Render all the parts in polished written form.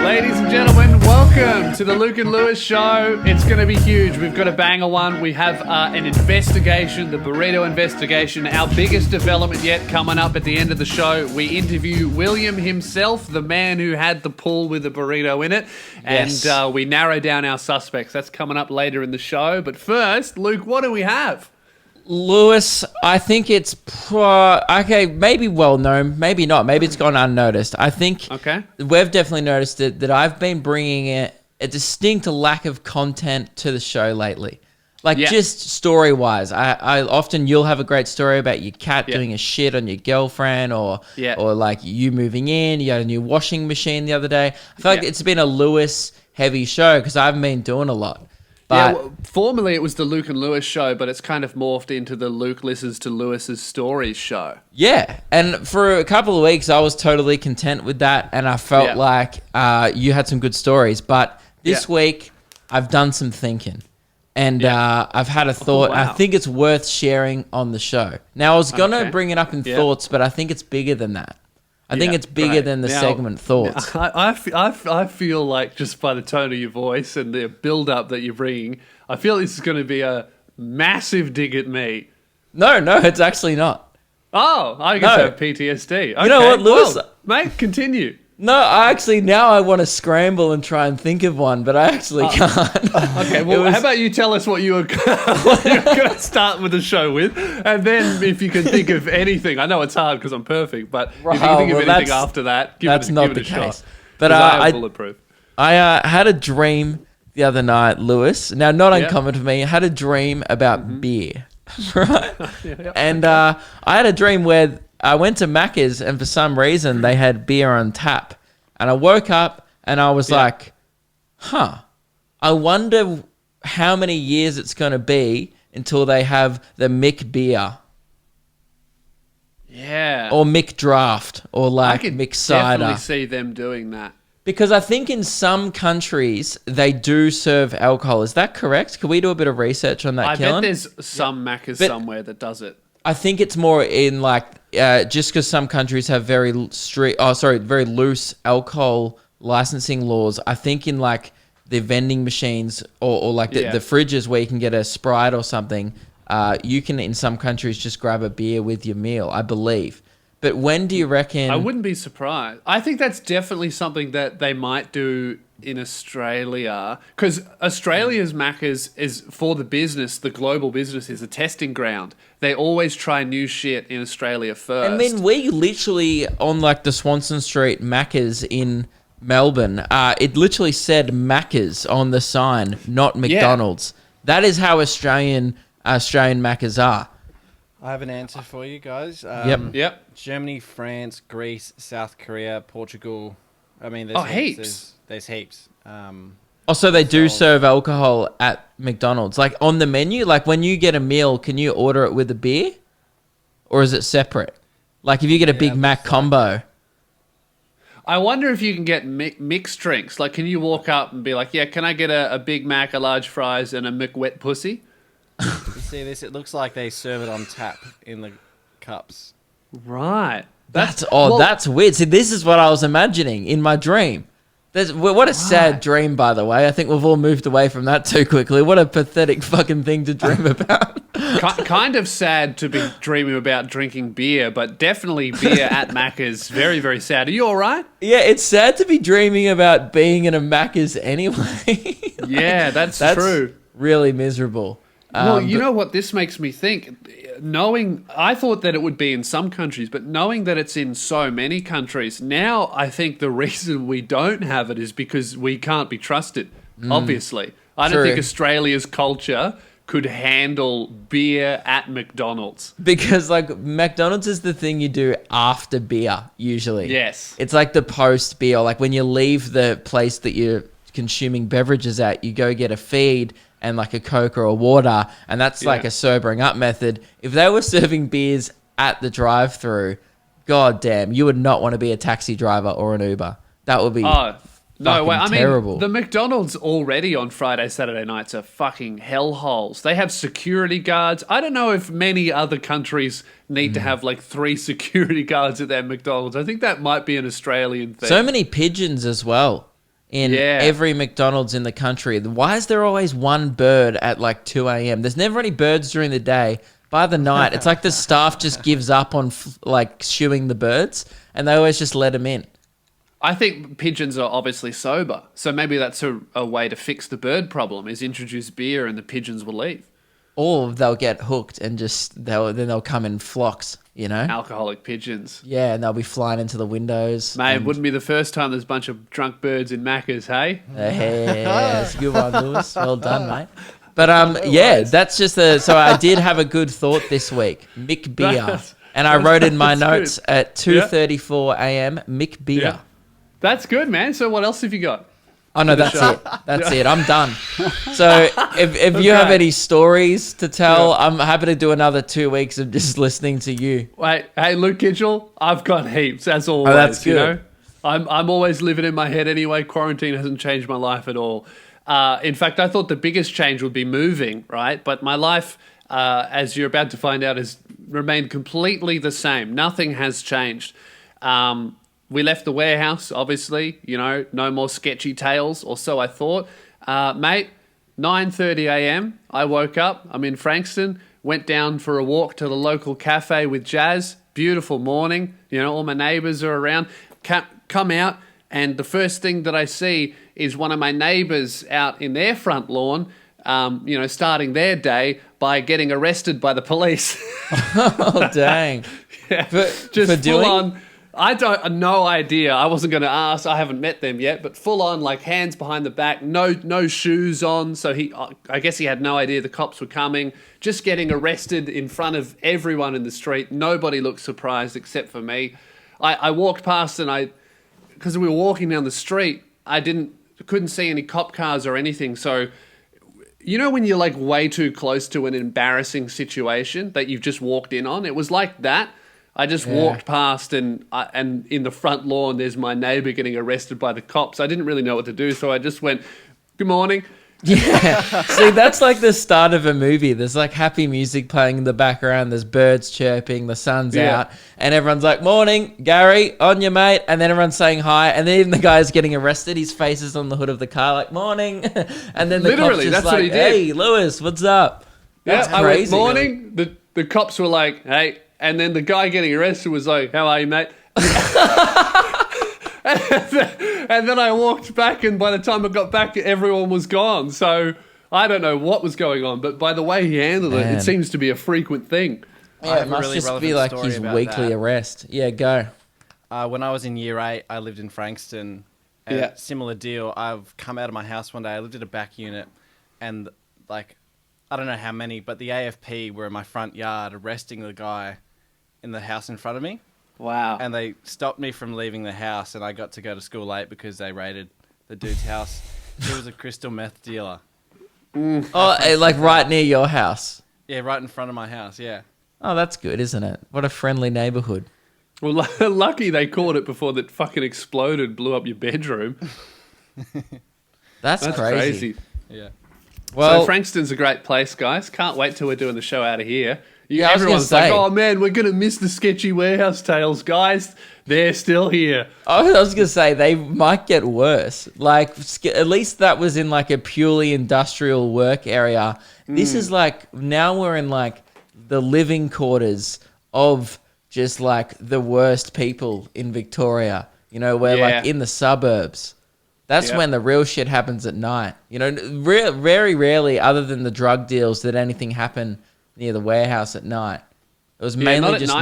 Ladies and gentlemen, welcome to the Luke and Lewis show. It's going to be huge. We've got a banger one. We have an investigation, the Burrito investigation, our biggest development yet coming up at the end of the show. We interview William himself, the man who had the pool with the burrito in it, and we narrow down our suspects. That's coming up later in the show. But first, Luke, what do we have? Lewis, I think it's maybe well known, maybe not, maybe it's gone unnoticed. I think we've definitely noticed it, that I've been bringing a distinct lack of content to the show lately. Just story-wise. I often, you'll have a great story about your cat doing a shit on your girlfriend or like you moving in, you had a new washing machine the other day. I feel like it's been a Lewis-heavy show because I haven't been doing a lot. But formerly it was the Luke and Lewis show, but it's kind of morphed into the Luke listens to Lewis's stories show. Yeah, and for a couple of weeks I was totally content with that, and I felt like you had some good stories. But this week I've done some thinking, and I've had a thought. I think it's worth sharing on the show. Now I was gonna bring it up in thoughts, but I think it's bigger than that. I think it's bigger than the segment thoughts. I feel like, just by the tone of your voice and the build-up that you're bringing, I feel this is going to be a massive dig at me. No, it's actually not. Oh, I guess I have PTSD. Okay. You know what, Lewis? Well, mate, continue. No, now I want to scramble and try and think of one, but I actually can't. Okay, well, how about you tell us what you were going to start with the show with, and then if you can think of anything. I know it's hard because I'm perfect, but if you can think of anything after that, give it a shot. But I am bulletproof. I had a dream the other night, Lewis. Now, not uncommon for me. I had a dream about beer, right? And I had a dream where I went to Macca's and for some reason they had beer on tap. And I woke up and I was like, I wonder how many years it's going to be until they have the Mick beer. Yeah. Or Mick draft or like Mick cider. I definitely see them doing that. Because I think in some countries they do serve alcohol. Is that correct? Can we do a bit of research on that, Keelan? I bet there's some Macca's somewhere that does it. I think it's more in like just because some countries have very loose alcohol licensing laws. I think in like the vending machines or like the fridges where you can get a Sprite or something, you can in some countries just grab a beer with your meal, I believe. But when do you reckon? I wouldn't be surprised. I think that's definitely something that they might do in Australia, because Australia's Macca's is for the business, the global business is a testing ground. They always try new shit in Australia first. I mean, we literally, on like the Swanston Street Macca's in Melbourne, it literally said Macca's on the sign, not McDonald's. That is how Australian Macca's are. I have an answer for you guys. Yep. Germany, France, Greece, South Korea, Portugal. I mean, there's heaps. There's heaps. So they do serve alcohol at McDonald's, like on the menu. Like when you get a meal, can you order it with a beer, or is it separate? Like if you get a Big Mac combo. I wonder if you can get mixed drinks. Like, can you walk up and be like, "Yeah, can I get a Big Mac, a large fries, and a McWet pussy?" You see this? It looks like they serve it on tap in the cups. Right. That's odd. Well, that's weird. See, this is what I was imagining in my dream. What a sad dream, by the way. I think we've all moved away from that too quickly. What a pathetic fucking thing to dream about. Kind of sad to be dreaming about drinking beer, but definitely beer at Macca's. Very, very sad. Are you all right? Yeah, it's sad to be dreaming about being in a Macca's anyway. Yeah, that's true. Really miserable. Well, you know what this makes me think? I thought that it would be in some countries, but knowing that it's in so many countries, now I think the reason we don't have it is because we can't be trusted, obviously. I don't think Australia's culture could handle beer at McDonald's. Because, like, McDonald's is the thing you do after beer, usually. Yes. It's like the post-beer. Like, when you leave the place that you're consuming beverages at, you go get a feed and like a Coke or a water, and that's like a sobering up method. If they were serving beers at the drive-thru, god damn, you would not want to be a taxi driver or an Uber. That would be no way. I mean, the McDonald's already on Friday, Saturday nights are fucking hellholes. They have security guards. I don't know if many other countries need to have like 3 security guards at their McDonald's. I think that might be an Australian thing. So many pigeons as well. in every McDonald's in the country. Why is there always one bird at like 2 a.m.? There's never any birds during the day. By the night, it's like the staff just gives up on like shooing the birds, and they always just let them in. I think pigeons are obviously sober, so maybe that's a way to fix the bird problem, is introduce beer and the pigeons will leave. Or they'll get hooked and they'll come in flocks, you know? Alcoholic pigeons. Yeah, and they'll be flying into the windows. Mate, it wouldn't be the first time there's a bunch of drunk birds in Macca's, hey? Hey, that's a good one, Lewis. Well done, mate. But yeah, that's just so I did have a good thought this week. Mick Beer. And I wrote in my notes at 2:34 a.m. Mick Beer. Yeah. That's good, man. So what else have you got? Oh, no, that's it. That's it. I'm done. So if you have any stories to tell, I'm happy to do another 2 weeks of just listening to you. Wait, hey, Luke Kitchell, I've got heaps, as always. Oh, that's good. You know? I'm always living in my head anyway. Quarantine hasn't changed my life at all. In fact, I thought the biggest change would be moving, right? But my life, as you're about to find out, has remained completely the same. Nothing has changed. We left the warehouse, obviously, you know, no more sketchy tales, or so I thought. Mate, 9:30 a.m., I woke up, I'm in Frankston, went down for a walk to the local cafe with Jazz. Beautiful morning, you know, all my neighbours are around. Come out, and the first thing that I see is one of my neighbours out in their front lawn, you know, starting their day by getting arrested by the police. Oh, dang. Yeah, just full doing? On. No idea. I wasn't going to ask. I haven't met them yet, but full on, like hands behind the back, no shoes on. So I guess he had no idea the cops were coming. Just getting arrested in front of everyone in the street. Nobody looked surprised except for me. I walked past and because we were walking down the street, couldn't see any cop cars or anything. So, you know when you're like way too close to an embarrassing situation that you've just walked in on? It was like that. I just walked past and in the front lawn, there's my neighbour getting arrested by the cops. I didn't really know what to do, so I just went, "Good morning." Yeah. See, that's like the start of a movie. There's like happy music playing in the background. There's birds chirping. The sun's out. And everyone's like, "Morning, Gary, on your mate." And then everyone's saying hi. And then even the guy's getting arrested. His face is on the hood of the car like, "Morning." And then the Literally, cop's just that's like, what he did. "Hey, Lewis, what's up?" That's I crazy. went, "Morning." The cops were like, "Hey." And then the guy getting arrested was like, "How are you, mate?" And then I walked back, and by the time I got back, everyone was gone. So I don't know what was going on, but by the way he handled it, it seems to be a frequent thing. Yeah, it must just be like his weekly arrest. Yeah, go. When I was in year 8, I lived in Frankston. And similar deal. I've come out of my house one day. I lived in a back unit, and like, I don't know how many, but the AFP were in my front yard arresting the guy in the house in front of me. Wow. And they stopped me from leaving the house, and I got to go to school late because they raided the dude's house. He was a crystal meth dealer. Oh, like right near your house? Yeah, right in front of my house, yeah. Oh, that's good, isn't it? What a friendly neighborhood. Well, lucky they caught it before that fucking exploded, blew up your bedroom. That's crazy. Yeah. Well, so Frankston's a great place, guys. Can't wait till we're doing the show out of here. Yeah, everyone's like, "Oh man, we're gonna miss the sketchy warehouse tales, guys." They're still here. I was gonna say they might get worse. Like at least that was in like a purely industrial work area. This is like now we're in like the living quarters of just like the worst people in Victoria. You know, we're like in the suburbs. That's when the real shit happens at night. You know, very rarely, other than the drug deals, did anything happen near the warehouse at night. It was mainly just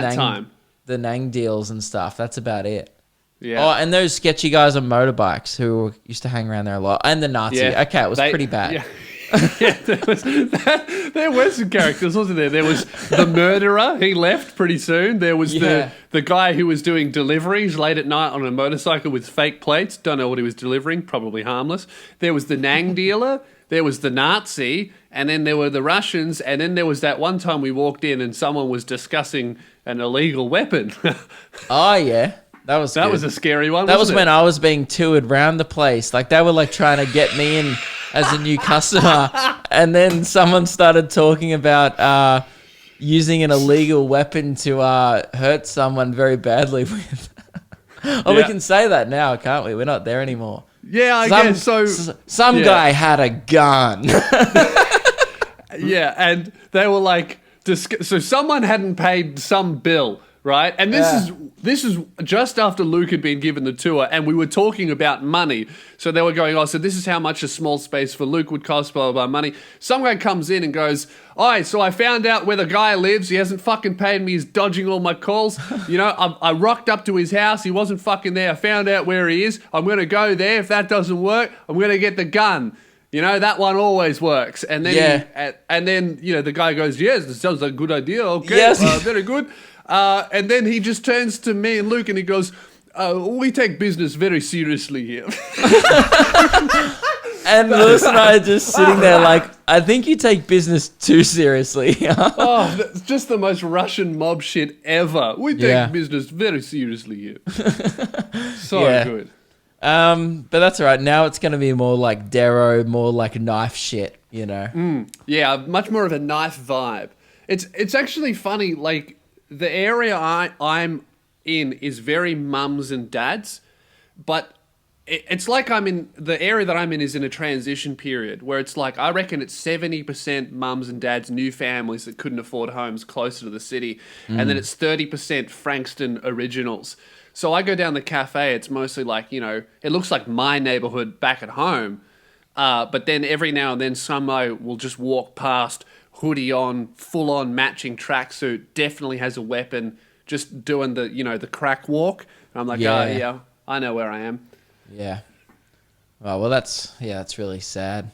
the Nang deals and stuff. That's about it. Yeah. Oh, and those sketchy guys on motorbikes who used to hang around there a lot. And the Nazi. Yeah. Okay, it was pretty bad. Yeah. There were some characters, wasn't there? There was the murderer. He left pretty soon. There was the guy who was doing deliveries late at night on a motorcycle with fake plates. Don't know what he was delivering. Probably harmless. There was the Nang dealer. There was the Nazi. And then there were the Russians. And then there was that one time we walked in and someone was discussing an illegal weapon. Oh, yeah. That was a scary one. That was when I was being toured around the place. Like they were like trying to get me in as a new customer, and then someone started talking about using an illegal weapon to hurt someone very badly with. We can say that now, can't we? We're not there anymore. Yeah, I guess so. Some guy had a gun. Yeah, and they were like, so someone hadn't paid some bill, right? And this is just after Luke had been given the tour, and we were talking about money. So they were going, so this is how much a small space for Luke would cost, blah, blah, blah, money. Some guy comes in and goes, so I found out where the guy lives. He hasn't fucking paid me. He's dodging all my calls. You know, I rocked up to his house. He wasn't fucking there. I found out where he is. I'm going to go there. If that doesn't work, I'm going to get the gun. You know, that one always works. And then, the guy goes, yes, this sounds like a good idea. Okay, yes. Very good. And then he just turns to me and Luke and he goes, we take business very seriously here. And Lewis and I are just sitting there like, I think you take business too seriously. That's just the most Russian mob shit ever. We take business very seriously here. Good. But that's all right. Now it's going to be more like Darrow, more like knife shit, you know? Yeah, much more of a knife vibe. It's actually funny, like, the area I'm in is very mums and dads, but it's like the area that I'm in is in a transition period where it's like, I reckon it's 70% mums and dads, new families that couldn't afford homes closer to the city, and then it's 30% Frankston originals. So I go down the cafe, it's mostly like, you know, it looks like my neighborhood back at home, but then every now and then somebody will just walk past, hoodie on, full on matching tracksuit, definitely has a weapon, just doing the, you know, the crack walk. And I'm like, yeah, I know where I am. Yeah. Well, that's really sad.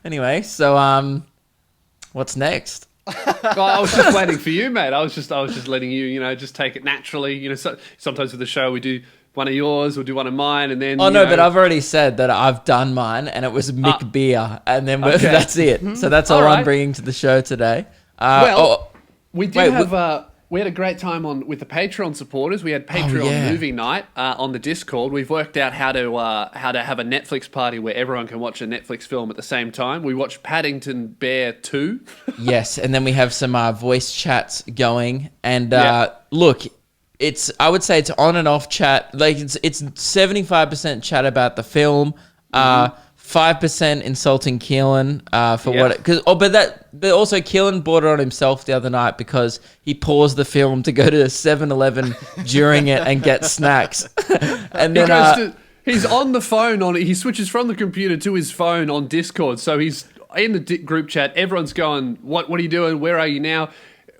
Anyway, so what's next? I was just waiting for you, mate. I was just letting you, you know, just take it naturally. You know, sometimes with the show we do one of yours, we'll do one of mine, and then. But I've already said that I've done mine, and it was Mick Beer, and then that's it. So that's all right. I'm bringing to the show today. We had a great time with the Patreon supporters. We had Patreon movie night on the Discord. We've worked out how to have a Netflix party where everyone can watch a Netflix film at the same time. We watched Paddington Bear 2. Yes, and then we have some voice chats going. And look, I would say it's on and off chat. Like it's 75% chat about the film. 5% insulting Keelan but also Keelan brought it on himself the other night because he paused the film to go to 7-Eleven during it and get snacks. And then he's on the phone he switches from the computer to his phone on Discord. So he's in the group chat. Everyone's going, what are you doing? Where are you now?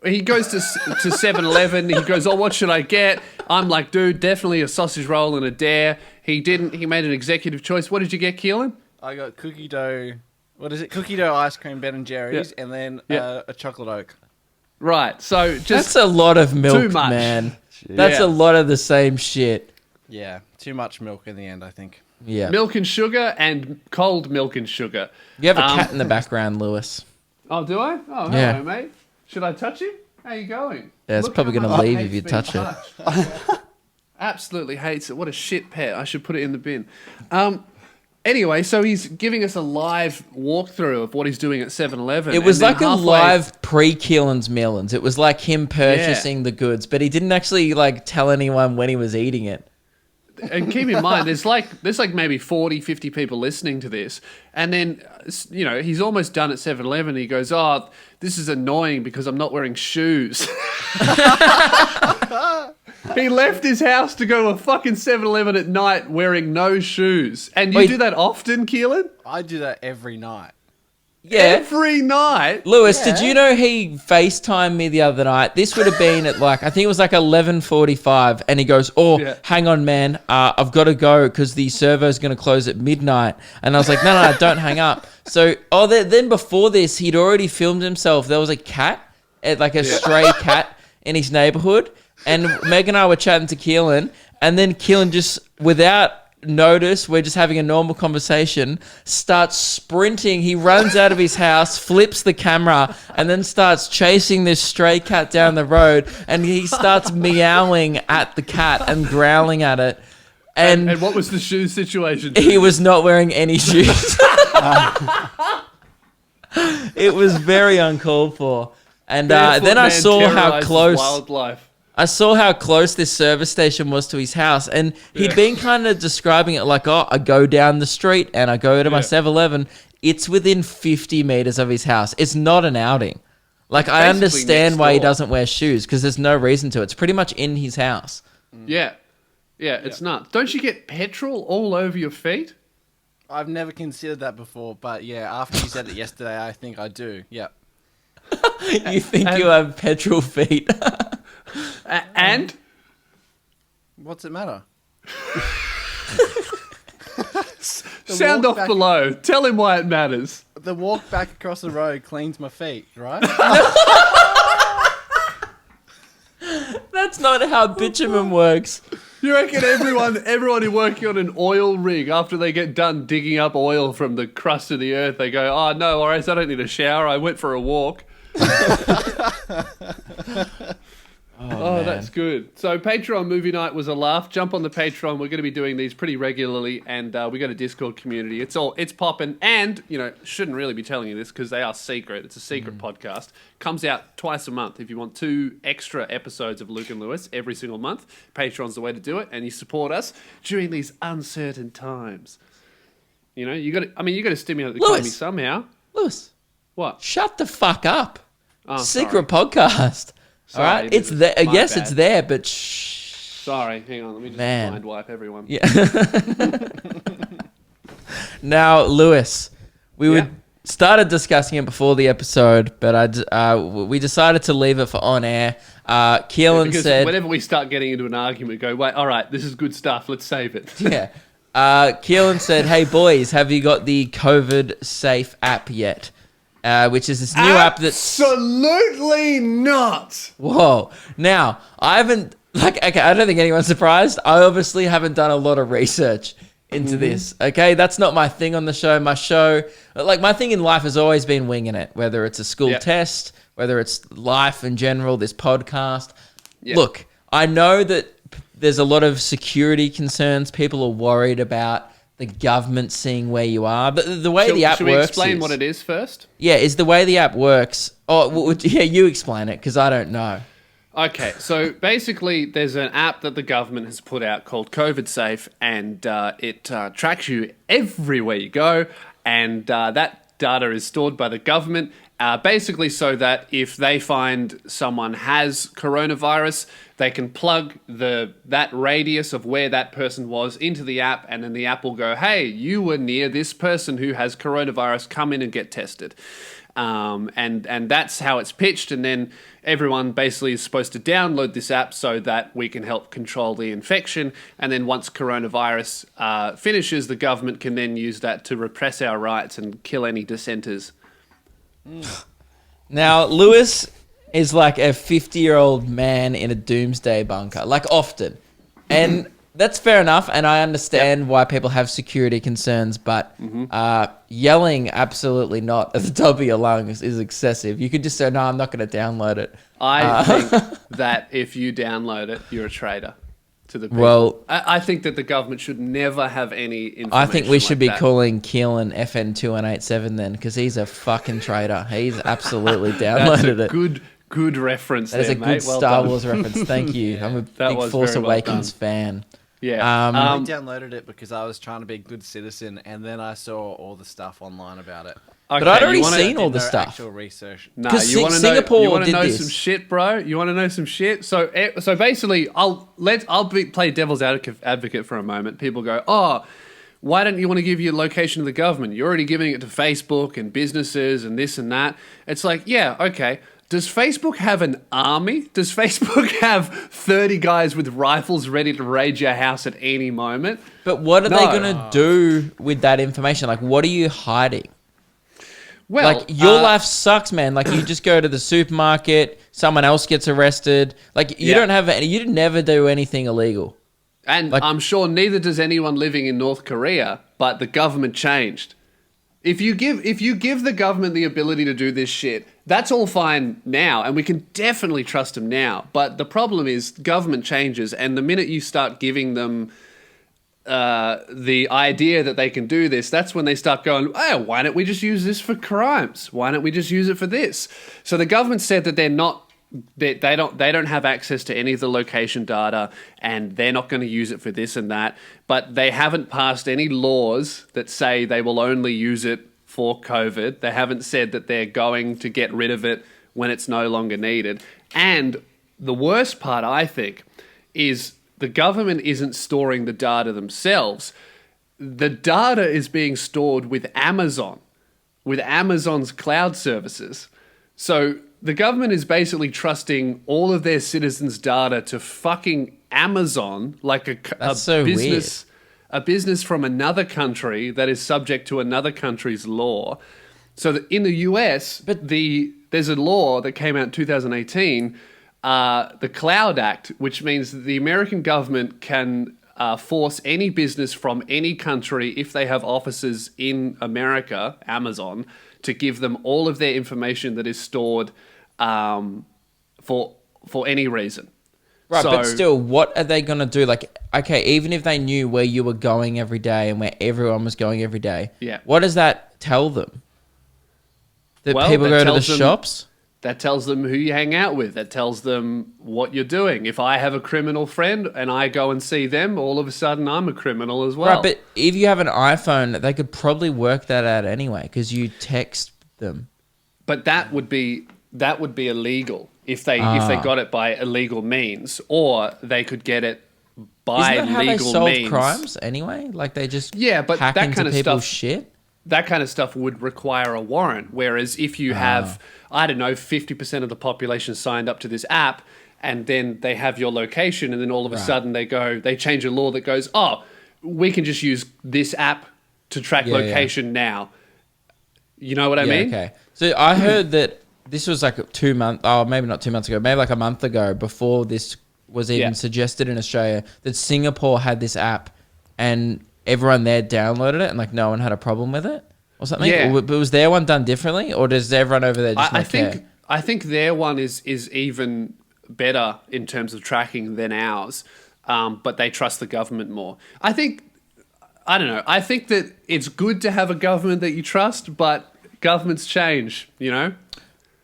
He goes to 7-Eleven. He goes, what should I get? I'm like, dude, definitely a sausage roll and a dare. He didn't. He made an executive choice. What did you get, Keelan? I got cookie dough. What is it? Cookie dough ice cream, Ben & Jerry's, and then a chocolate oak. Right. So that's a lot of milk, man. That's a lot of the same shit. Yeah, too much milk in the end, I think. Yeah, milk and sugar and cold milk and sugar. You have a cat in the background, Lewis. Oh, do I? Oh, hello, mate. Should I touch him? How you going? Yeah, it's probably going to leave if you touch it. Absolutely hates it. What a shit pet. I should put it in the bin. Anyway, so he's giving us a live walkthrough of what he's doing at 7-Eleven. It was like a live pre-Keelan's Melons. It was like him purchasing the goods, but he didn't actually like tell anyone when he was eating it. And keep in mind, there's like maybe 40, 50 people listening to this. And then, you know, he's almost done at 7-Eleven. He goes, this is annoying because I'm not wearing shoes. He left his house to go to a fucking 7-Eleven at night wearing no shoes. And you do that often, Keelan? I do that every night. Yeah. Every night? Lewis, did you know he FaceTimed me the other night? This would have been at I think it was 11:45. And he goes, hang on, man. I've got to go because the servo's going to close at midnight. And I was like, no, don't hang up. So, then before this, he'd already filmed himself. There was a cat, a stray cat in his neighborhood. And Meg and I were chatting to Keelan. And then Keelan just, without notice, we're just having a normal conversation, starts sprinting. He runs out of his house, flips the camera, and then starts chasing this stray cat down the road, and he starts meowing at the cat and growling at it. And what was the shoe situation? He was not wearing any shoes. It was very uncalled for. And then I saw how close... wildlife. I saw how close this service station was to his house, and he'd been kind of describing it like, oh, I go down the street and I go to my 7-Eleven. It's within 50 meters of his house. It's not an outing. Like, I understand why he doesn't wear shoes, because there's no reason to. It's pretty much in his house. Yeah. Yeah, it's nuts. Don't you get petrol all over your feet? I've never considered that before, but yeah, after you said it yesterday, I think I do. Yep. You think you have petrol feet? And? What's it matter? Sound off below. Tell him why it matters. The walk back across the road cleans my feet, right? That's not how bitumen works. You reckon everyone who working on an oil rig, after they get done digging up oil from the crust of the earth, they go, oh, no worries, I don't need a shower. I went for a walk. Oh, that's good. So Patreon movie night was a laugh. Jump on the Patreon. We're going to be doing these pretty regularly, and we got a Discord community. It's popping, and shouldn't really be telling you this because they are secret. It's a secret podcast. Comes out twice a month. If you want 2 extra episodes of Luke and Lewis every single month, Patreon's the way to do it, and you support us during these uncertain times. You got to stimulate the economy somehow. Lewis, what? Shut the fuck up. Oh, secret podcast. Sorry, all right, it's there. Yes, bad. It's there, but shh. Sorry, hang on. Let me just blind wipe everyone. Yeah. Now, Lewis, we started discussing it before the episode, but we decided to leave it for on air. Keelan said, whenever we start getting into an argument, go, wait, all right, this is good stuff. Let's save it. Yeah. Keelan said, hey boys, have you got the COVID Safe app yet? Which is this new app that's... Absolutely not! Whoa. Now, I haven't... okay, I don't think anyone's surprised. I obviously haven't done a lot of research into this, okay? That's not my thing on the show. My thing in life has always been winging it, whether it's a school test, whether it's life in general, this podcast. Yep. Look, I know that there's a lot of security concerns. People are worried about the government seeing where you are. But the way the app works... Should we explain what it is first? Yeah, is the way the app works... Oh, well, yeah, you explain it, because I don't know. Okay, so basically there's an app that the government has put out called COVID Safe, and it tracks you everywhere you go, and that data is stored by the government, basically so that if they find someone has coronavirus, they can plug that radius of where that person was into the app, and then the app will go, hey, you were near this person who has coronavirus, come in and get tested. And that's how it's pitched, and then everyone basically is supposed to download this app so that we can help control the infection, and then once coronavirus finishes, the government can then use that to repress our rights and kill any dissenters. Now, Lewis is like a 50-year-old man in a doomsday bunker, like often. And that's fair enough, and I understand why people have security concerns, but yelling absolutely not at the top of your lungs is excessive. You could just say, no, I'm not going to download it. I think that if you download it, you're a traitor to the people. Well, I think that the government should never have any information. I think we should be that. calling Keelan FN2187 then, because he's a fucking traitor. He's absolutely downloaded it. Good reference. That is a good Star Wars reference. Thank you. I'm a big Force Awakens fan. Yeah. I downloaded it because I was trying to be a good citizen, and then I saw all the stuff online about it. Okay, but I'd already seen all the stuff. Actual research. No, you want to know some shit, bro? You want to know some shit? So basically, I'll play devil's advocate for a moment. People go, oh, why don't you want to give your location to the government? You're already giving it to Facebook and businesses and this and that. It's like, yeah, okay. Does Facebook have an army? Does Facebook have 30 guys with rifles ready to raid your house at any moment? But what are they going to do with that information? Like, what are you hiding? Well, like, your life sucks, man. Like, you just go to the supermarket, someone else gets arrested. Like, you don't have any, you never do anything illegal. And I'm sure neither does anyone living in North Korea, but the government changed. If you give the government the ability to do this shit, that's all fine now, and we can definitely trust them now. But the problem is government changes, and the minute you start giving them the idea that they can do this, that's when they start going, oh, why don't we just use this for crimes? Why don't we just use it for this? So the government said that they're not they don't have access to any of the location data, and they're not going to use it for this and that. But they haven't passed any laws that say they will only use it for COVID. They haven't said that they're going to get rid of it when it's no longer needed. And the worst part, I think, is the government isn't storing the data themselves. The data is being stored with Amazon, with Amazon's cloud services. So the government is basically trusting all of their citizens' data to fucking Amazon, like a business, a business from another country that is subject to another country's law. So that in the US, there's a law that came out in 2018, the Cloud Act, which means that the American government can force any business from any country, if they have offices in America, Amazon, to give them all of their information that is stored for any reason. Right, but still, what are they going to do? Like, okay, even if they knew where you were going every day and where everyone was going every day, what does that tell them? That people go to the shops? That tells them who you hang out with. That tells them what you're doing. If I have a criminal friend and I go and see them, all of a sudden I'm a criminal as well. Right, but if you have an iPhone, they could probably work that out anyway because you text them. But that would be illegal if they got it by illegal means, or they could get it by legal means. Isn't that how they solve crimes anyway? Like they just but hack that into kind of people's stuff, shit? That kind of stuff would require a warrant. Whereas if you have, 50% of the population signed up to this app, and then they have your location, and then all of a sudden they change a law that goes, we can just use this app to track location now. You know what I mean? Okay. So I heard that this was like maybe not 2 months ago, maybe like a month ago, before this was even suggested in Australia, that Singapore had this app and everyone there downloaded it and like no one had a problem with it or something. Yeah. But was their one done differently, or does everyone over there just not care? I think their one is even better in terms of tracking than ours, but they trust the government more. I don't know. I think that it's good to have a government that you trust, but governments change, you know?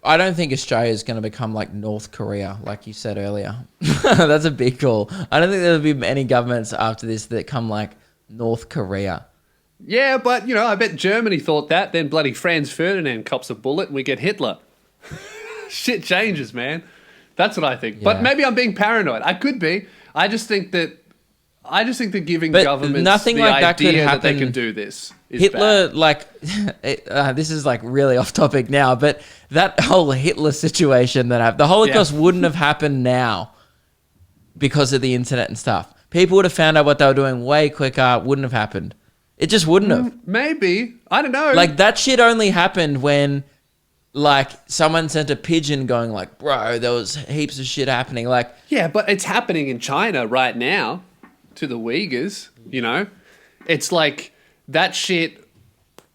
I don't think Australia is going to become like North Korea, like you said earlier. That's a big call. I don't think there'll be many governments after this that come like North Korea. Yeah, but, I bet Germany thought that. Then bloody Franz Ferdinand cops a bullet and we get Hitler. Shit changes, man. That's what I think. Yeah. But maybe I'm being paranoid. I could be. I just think that giving governments nothing the like idea that they can do this is Hitler, bad. like, this is like really off topic now, but that whole Hitler situation that happened, the Holocaust wouldn't have happened now because of the internet and stuff. People would have found out what they were doing way quicker. Wouldn't have happened. It just wouldn't have. Maybe. I don't know. Like, that shit only happened when, like, someone sent a pigeon going like, bro, there was heaps of shit happening. Like, yeah, but it's happening in China right now to the Uyghurs, It's like that shit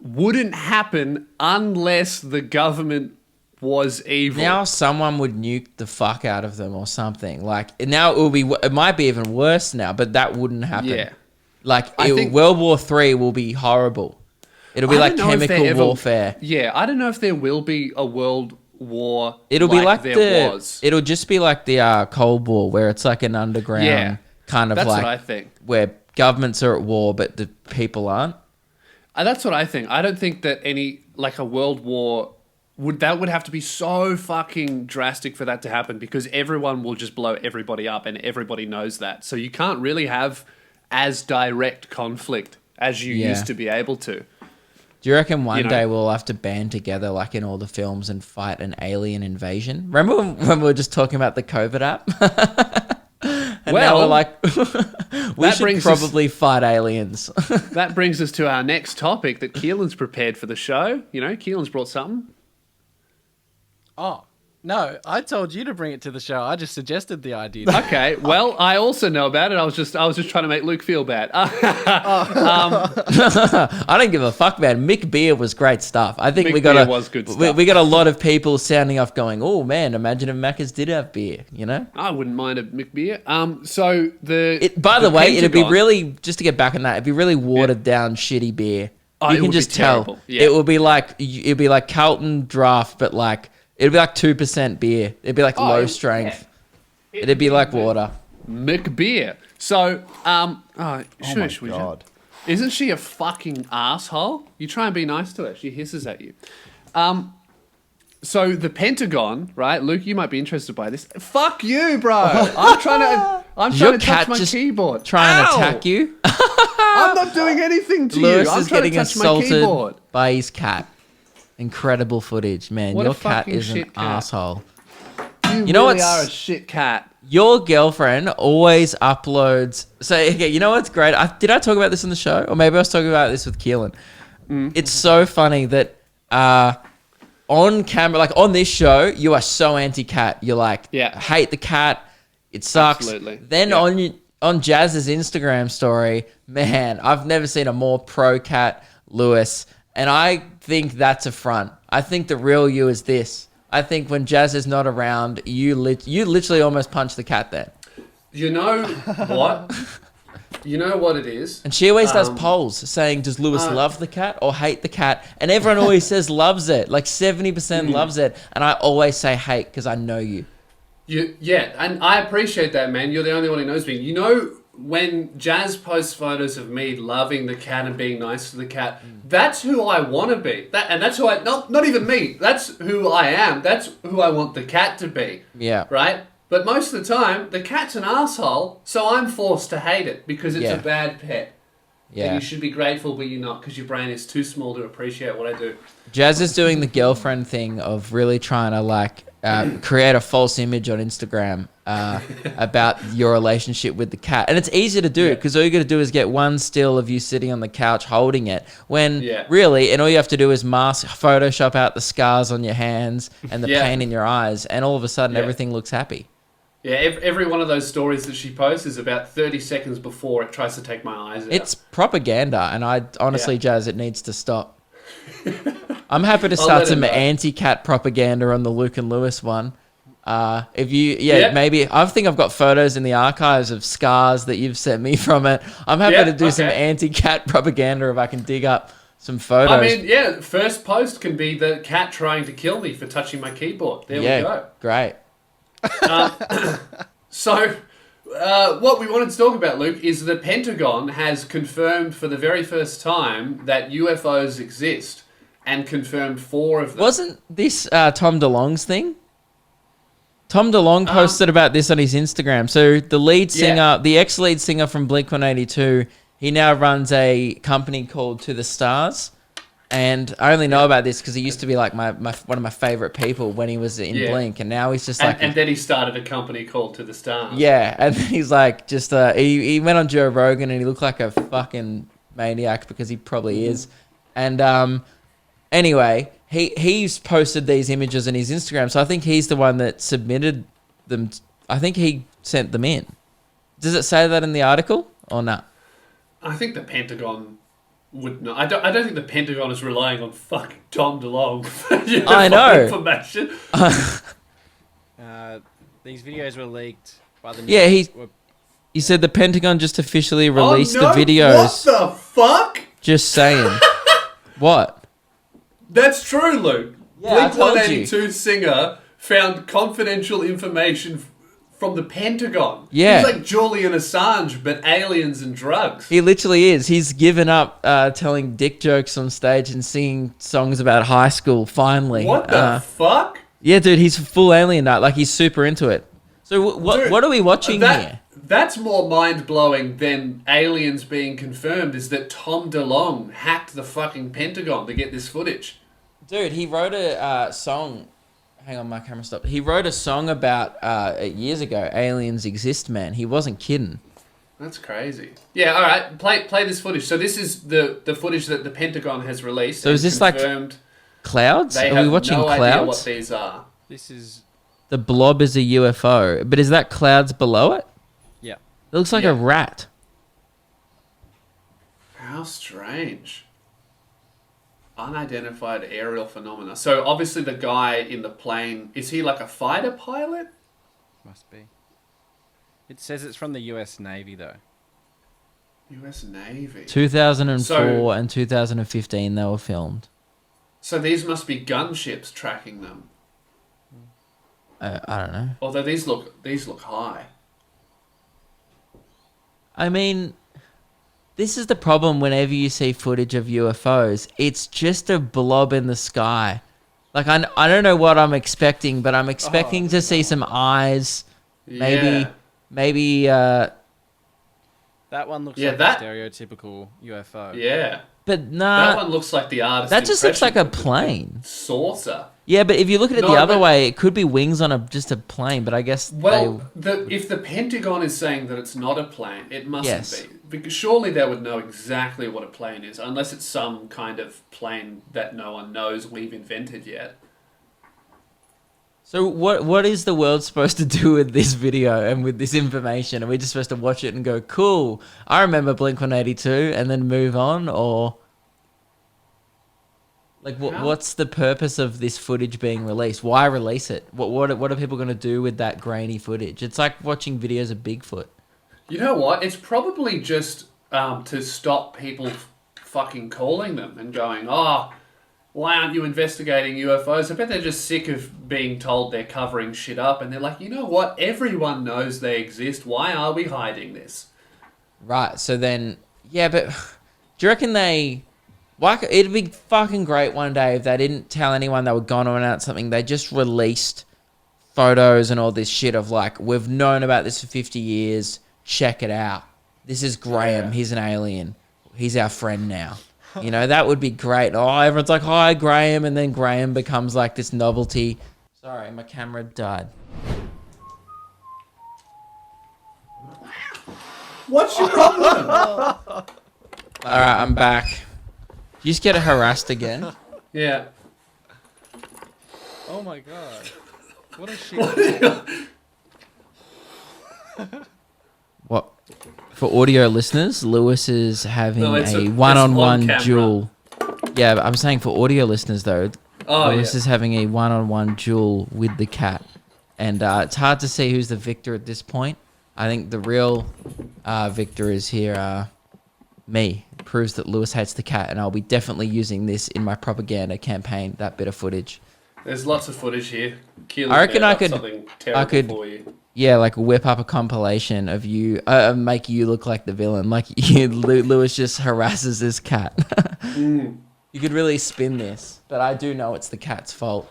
wouldn't happen unless the government was evil. Now someone would nuke the fuck out of them or something. Like, now it might be even worse now, but that wouldn't happen. Yeah. Like, World War III will be horrible. It'll be like chemical warfare. Yeah, I don't know if there will be a world war. It'll be like there was. It'll just be like the Cold War, where it's like an underground kind of that's like what I think. Where governments are at war, but the people aren't. That's what I think. I don't think that a world war would have to be so fucking drastic for that to happen, because everyone will just blow everybody up and everybody knows that. So you can't really have as direct conflict as you used to be able to. Do you reckon one day we'll have to band together like in all the films and fight an alien invasion? Remember when we were just talking about the COVID app? And now we're like, we should probably fight aliens. That brings us to our next topic that Keelan's prepared for the show. Keelan's brought something. Oh, no, I told you to bring it to the show. I just suggested the idea. Okay, well, I also know about it. I was just trying to make Luke feel bad. I don't give a fuck, man. Mick Beer was great stuff. I think Beer was good stuff. We got a lot of people sounding off going, oh, man, imagine if Macca's did have beer, I wouldn't mind a Mick Beer. By the way, it'd be really, just to get back on that, it'd be really watered down shitty beer. You can just tell. Yeah. It'd be like Carlton Draft, but like It'd be like 2% beer. It'd be like low strength. Yeah. It'd be like water. McBeer. So, shush, would you? God. Isn't she a fucking asshole? You try and be nice to her. She hisses at you. So the Pentagon, right? Luke, you might be interested by this. Fuck you, bro. I'm trying to touch my keyboard. Trying to attack you? I'm not doing anything to Lewis you. I'm is trying to getting touch my keyboard. assaulted by his cat. Incredible footage, man. What Your a cat fucking is an shit cat. asshole. You know really what's- are a shit cat. Your girlfriend always uploads. So, okay, you know what's great? Did I talk about this on the show? Or maybe I was talking about this with Keelan. It's so funny that on camera, like on this show, you are so anti-cat. You're like, Yeah. I hate the cat. It sucks. Absolutely. Then Yeah. on Jazz's Instagram story, man, I've never seen a more pro-cat Lewis. And I think that's a front. I think the real you is this. I think when Jazz is not around, you literally almost punch the cat there. You know what? You know what it is? And she always does polls saying, does Lewis love the cat or hate the cat? And everyone always says loves it. Like 70% loves it. And I always say hate because I know you. Yeah, and I appreciate that, man. You're the only one who knows me. You know, when Jazz posts photos of me loving the cat and being nice to the cat, that's who I want to be. That's who not even me. That's who I am. That's who I want the cat to be. Yeah. Right? But most of the time, the cat's an asshole, so I'm forced to hate it because it's a bad pet. Yeah. And you should be grateful, but you're not because your brain is too small to appreciate what I do. Jazz is doing the girlfriend thing of really trying to create a false image on Instagram about your relationship with the cat. And it's easy to do because all you got to do is get one still of you sitting on the couch holding it when really, and all you have to do is Photoshop out the scars on your hands and the pain in your eyes. And all of a sudden everything looks happy. Yeah, every one of those stories that she posts is about 30 seconds before it tries to take my eyes out. It's propaganda, and I honestly, Jazz, it needs to stop. I'm happy to start some anti-cat propaganda on the Luke and Lewis one. If you, maybe I think I've got photos in the archives of scars that you've sent me from it. I'm happy to do some anti-cat propaganda if I can dig up some photos. I mean, first post can be the cat trying to kill me for touching my keyboard. There we go. Great. So, what we wanted to talk about, Luke, is the Pentagon has confirmed for the very first time that UFOs exist and confirmed 4 of them. Wasn't this Tom DeLonge's thing? Tom DeLonge posted about this on his Instagram. So the lead singer, the ex-lead singer from Blink-182, he now runs a company called To The Stars. And I only know about this because he used to be like one of my favorite people when he was in Blink, and now he's just like. And then he started a company called To The Stars. Yeah, and then he's like just he went on Joe Rogan and he looked like a fucking maniac because he probably is. And anyway, he's posted these images on his Instagram, so I think he's the one that submitted them. I think he sent them in. Does it say that in the article or not? I think the Pentagon would not. I don't think the Pentagon is relying on fucking Tom DeLonge for I know. information. These videos were leaked by the. Yeah, he said the Pentagon just officially released the videos. What the fuck? Just saying. What? That's true, Luke. Yeah, I told you. Blink-182 singer found confidential information from the Pentagon. Yeah. He's like Julian Assange, but aliens and drugs. He literally is. He's given up telling dick jokes on stage and singing songs about high school, finally. What the fuck? Yeah, dude, he's full alien nut. Like, he's super into it. So what are we watching here? That's more mind-blowing than aliens being confirmed, is that Tom DeLonge hacked the fucking Pentagon to get this footage. Dude, he wrote a song. Hang on, my camera stopped. He wrote a song about years ago, Aliens Exist, man. He wasn't kidding. That's crazy. Yeah, all right. Play this footage. So this is the footage that the Pentagon has released. So is this like clouds? Are we watching clouds? Idea what these are. This is... The blob is a UFO. But is that clouds below it? Yeah. It looks like a rat. How strange. Unidentified aerial phenomena. So obviously the guy in the plane, is he like a fighter pilot? Must be. It says it's from the US Navy, though. US Navy. 2004 and 2015 they were filmed. So these must be gunships tracking them. I don't know. Although these look high. I mean, this is the problem whenever you see footage of UFOs. It's just a blob in the sky. Like, I don't know what I'm expecting, but I'm expecting to see some eyes. Maybe, that one looks like a stereotypical UFO. Yeah. But nah. That one looks like the artist. That just looks like a plane. Saucer. Yeah, but if you look at it the other way, it could be wings on just a plane, but I guess... if the Pentagon is saying that it's not a plane, it mustn't be. Because surely they would know exactly what a plane is, unless it's some kind of plane that no one knows we've invented yet. So what is the world supposed to do with this video and with this information? Are we just supposed to watch it and go, cool, I remember Blink-182, and then move on? Or... Like, what's the purpose of this footage being released? Why release it? What are people going to do with that grainy footage? It's like watching videos of Bigfoot. You know what? It's probably just to stop people fucking calling them and going, oh, why aren't you investigating UFOs? I bet they're just sick of being told they're covering shit up. And they're like, you know what? Everyone knows they exist. Why are we hiding this? Right. So then, yeah, but do you reckon they... it'd be fucking great one day if they didn't tell anyone they were going to announce something. They just released photos and all this shit of like, we've known about this for 50 years. Check it out. This is Graham. Yeah. He's an alien. He's our friend now. You know, that would be great. Oh, everyone's like, hi, Graham. And then Graham becomes like this novelty. Sorry, my camera died. What's your problem? All right, I'm back. You just get harassed again. Yeah. Oh my god. What a shit. What? For audio listeners, Lewis is having a one-on-one duel. Yeah, I'm saying for audio listeners though, Lewis is having a one-on-one duel with the cat. And it's hard to see who's the victor at this point. I think the real victor is here, me. Proves that Lewis hates the cat, and I'll be definitely using this in my propaganda campaign, that bit of footage. There's lots of footage here. Keelan, I reckon I could, for you. Yeah, like whip up a compilation of you, make you look like the villain. Like Lewis just harasses this cat. You could really spin this, but I do know it's the cat's fault.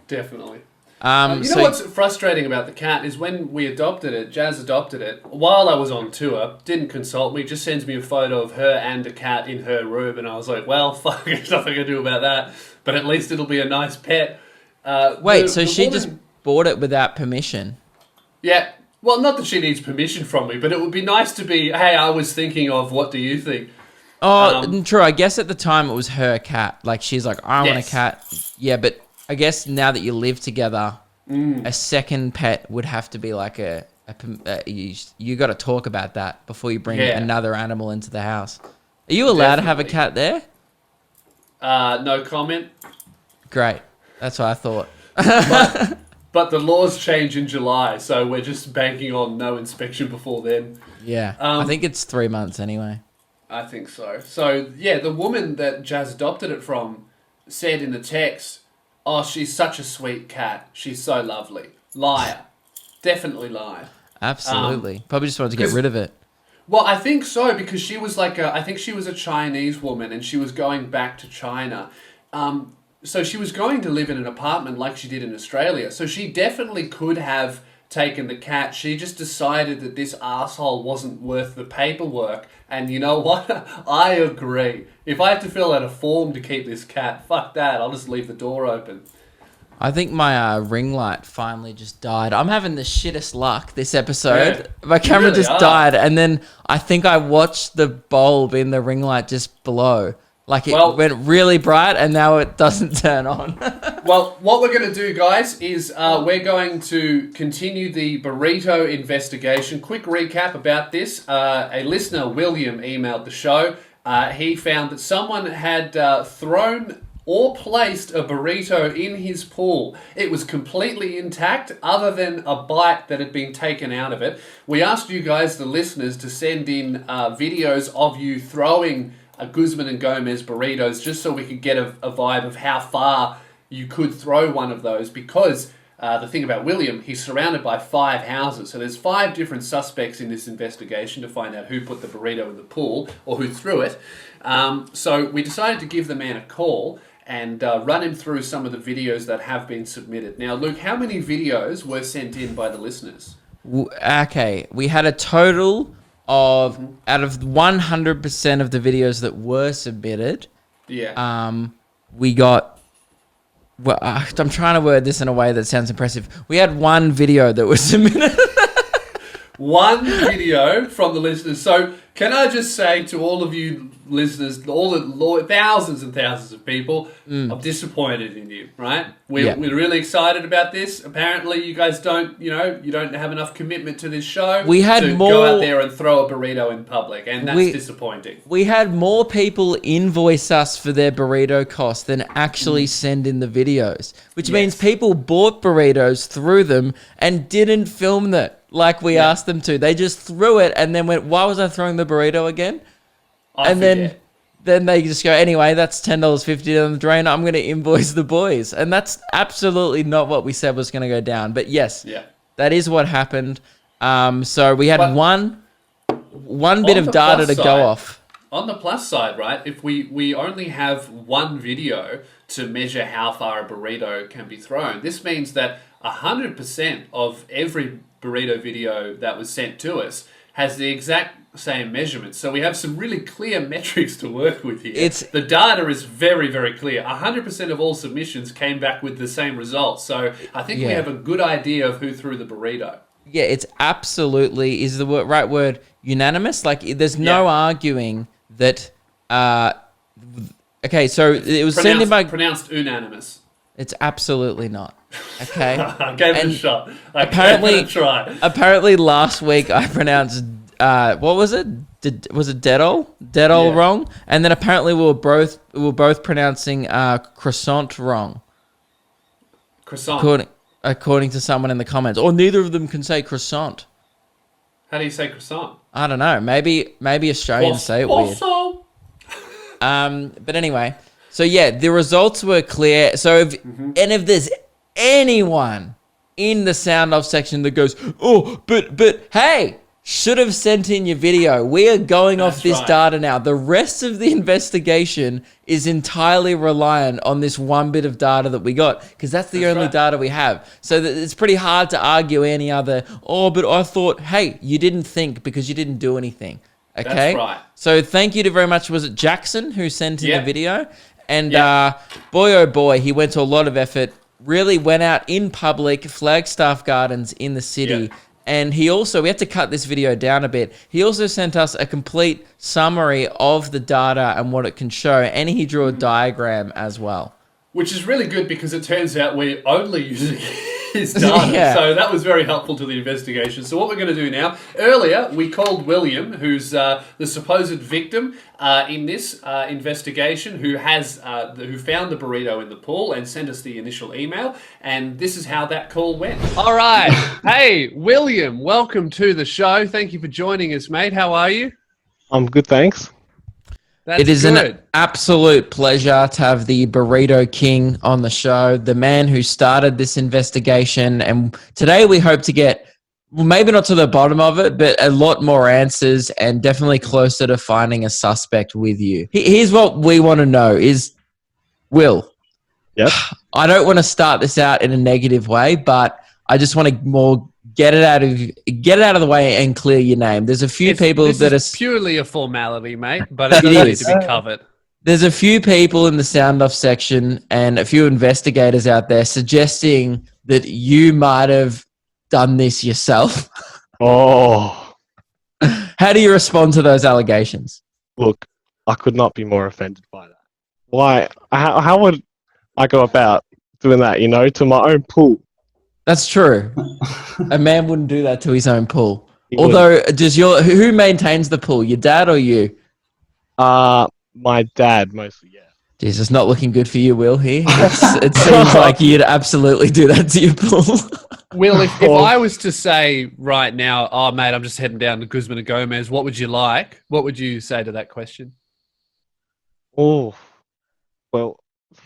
Definitely. You know what's frustrating about the cat is when we adopted it, Jazz adopted it, while I was on tour, didn't consult me, just sends me a photo of her and a cat in her room, and I was like, well, fuck, there's nothing I can do about that, but at least it'll be a nice pet. She just bought it without permission? Yeah, well, not that she needs permission from me, but it would be nice to be, hey, I was thinking of, what do you think? Oh, true, I guess at the time it was her cat. Like, she's like, I want a cat. Yeah, but... I guess now that you live together, a second pet would have to be like you got to talk about that before you bring another animal into the house. Are you allowed to have a cat there? No comment. Great. That's what I thought. But the laws change in July, so we're just banking on no inspection before then. Yeah. I think it's 3 months anyway. I think so. So, yeah, the woman that Jazz adopted it from said in the text, oh, she's such a sweet cat. She's so lovely. Liar. Definitely liar. Absolutely. Probably just wanted to get rid of it. Well, I think so, because she was I think she was a Chinese woman, and she was going back to China. So she was going to live in an apartment like she did in Australia. So she definitely could have taken the cat. She just decided that this asshole wasn't worth the paperwork. And you know what? I agree. If I have to fill out a form to keep this cat, fuck that. I'll just leave the door open. I think my ring light finally just died. I'm having the shittest luck this episode. Yeah, my camera really just died, and then I think I watched the bulb in the ring light just blow. Like it went really bright, and now it doesn't turn on. Well, what we're going to do, guys, is we're going to continue the Burrito investigation. Quick recap about this. A listener, William, emailed the show. He found that someone had thrown or placed a burrito in his pool. It was completely intact, other than a bite that had been taken out of it. We asked you guys, the listeners, to send in videos of you throwing Guzman and Gomez burritos, just so we could get a vibe of how far you could throw one of those, because the thing about William, he's surrounded by 5 houses. So there's 5 different suspects in this investigation to find out who put the burrito in the pool or who threw it. So we decided to give the man a call and run him through some of the videos that have been submitted. Now, Luke, how many videos were sent in by the listeners? Okay, we had a total of, out of 100% of the videos that were submitted, we got, well, I'm trying to word this in a way that sounds impressive. We had 1 video that was submitted. 1 video from the listeners. So can I just say to all of you listeners, all the thousands and thousands of people, I'm disappointed in you, right? We're really excited about this. Apparently you guys don't, you don't have enough commitment to this show we had to more, go out there and throw a burrito in public, and that's disappointing. We had more people invoice us for their burrito cost than actually send in the videos, which means people bought burritos, threw them, and didn't film that like we asked them to. They just threw it and then went, why was I throwing the burrito again? Then they just go, anyway, that's $10.50 down the drain. I'm going to invoice the boys. And that's absolutely not what we said was going to go down. But yes, that is what happened. So we had one bit of data to go off. On the plus side, right, if we only have 1 video to measure how far a burrito can be thrown, this means that 100% of every burrito video that was sent to us has the exact same measurements. So we have some really clear metrics to work with here. The data is very, very clear. 100% of all submissions came back with the same results. So I think we have a good idea of who threw the burrito. Yeah, it's absolutely, is the right word, unanimous? Like, there's no arguing that... okay, so it was sent in by... Pronounced unanimous. It's absolutely not. Okay? I gave it a shot. Apparently, gave it a try. Apparently last week I pronounced... what was it? Was it Deadol wrong? And then apparently we were both pronouncing croissant wrong. Croissant. According to someone in the comments. Or neither of them can say croissant. How do you say croissant? I don't know. Maybe Australians say it weird. But anyway, so yeah, the results were clear. So if there's anyone in the sound off section that goes, oh, but hey, should have sent in your video. We are going off this data now. The rest of the investigation is entirely reliant on this 1 bit of data that we got, because that's the only data we have. So it's pretty hard to argue any other, but I thought, hey, you didn't think because you didn't do anything. Okay? That's right. So thank you very much. Was it Jackson who sent in the video? And boy, oh boy, he went to a lot of effort, really went out in public, Flagstaff Gardens in the city. And we had to cut this video down a bit. He also sent us a complete summary of the data and what it can show. And he drew a diagram as well. Which is really good because it turns out we're only using his data. So that was very helpful to the investigation. So what we're going to do now, earlier we called William, who's the supposed victim in this investigation, who found the burrito in the pool and sent us the initial email. And this is how that call went. All right. Hey, William, welcome to the show. Thank you for joining us, mate. How are you? I'm good, thanks. It is an absolute pleasure to have the Burrito King on the show, the man who started this investigation. And today we hope to get, well, maybe not to the bottom of it, but a lot more answers and definitely closer to finding a suspect with you. Here's what we want to know is, Will. Yep. I don't want to start this out in a negative way, but I just want to get it out of the way and clear your name. There's a few people that are purely a formality, mate, but it does need to be covered. There's a few people in the sound off section and a few investigators out there suggesting that you might have done this yourself. Oh. How do you respond to those allegations? Look, I could not be more offended by that. Why? How would I go about doing that, to my own pool? That's true. A man wouldn't do that to his own pool. Although, who maintains the pool? Your dad or you? My dad mostly, yeah. Jeez, it's not looking good for you, Will, here. It seems like you'd absolutely do that to your pool. Will, if I was to say right now, oh, mate, I'm just heading down to Guzman and Gomez, what would you like? What would you say to that question? Oh, well,